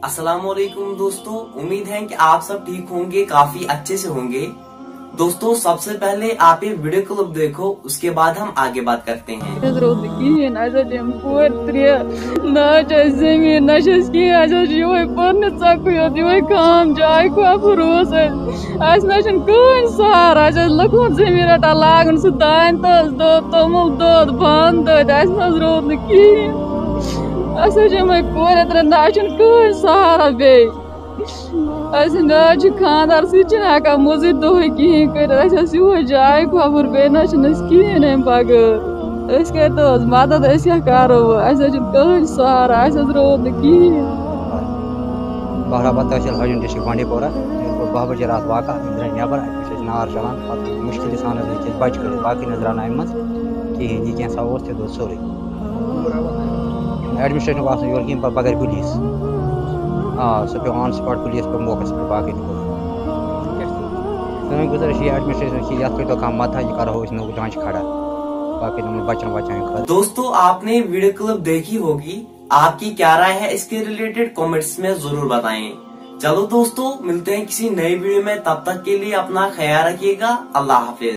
अस्सलाम वालेकुम दोस्तों, उम्मीद है कि आप सब ठीक होंगे, काफी अच्छे से होंगे। दोस्तों सबसे पहले आप ये वीडियो क्लिप देखो, उसके बाद हम आगे बात करते हैं। सहारा बे खानदार सका मजिद दह कहें कर जाय खबर बे कहें बगैर मदद करो कहीं सहारा रोद कहें। बहराबाद तहसील हजन डिस्ट्रिक्ट बांडी पोरा 12 बजे रात वाक़ा नबर नार चलान मुश्किल सान बच कर बाकी नजरान अमि कहें यह कैसा और दो सोरे एडमिनिस्ट्रेटिव ऑफिसर योर कहें बगैर पुलिस सो पे ऑन स्पॉट पुलिस पे मौके पे बाकी समय गुजर एडमिनिस्ट्रेशन की याद तो काम मत ये करो इस नौकरी जांच खड़ा बाकी बचन बचाएं। दोस्तों आपने वीडियो क्लिप देखी होगी, आपकी क्या राय है इसके रिलेटेड कमेंट्स में जरूर बताएं। चलो दोस्तों मिलते हैं किसी नई वीडियो में, तब तक के लिए अपना ख्याल रखिएगा। अल्लाह हाफिज।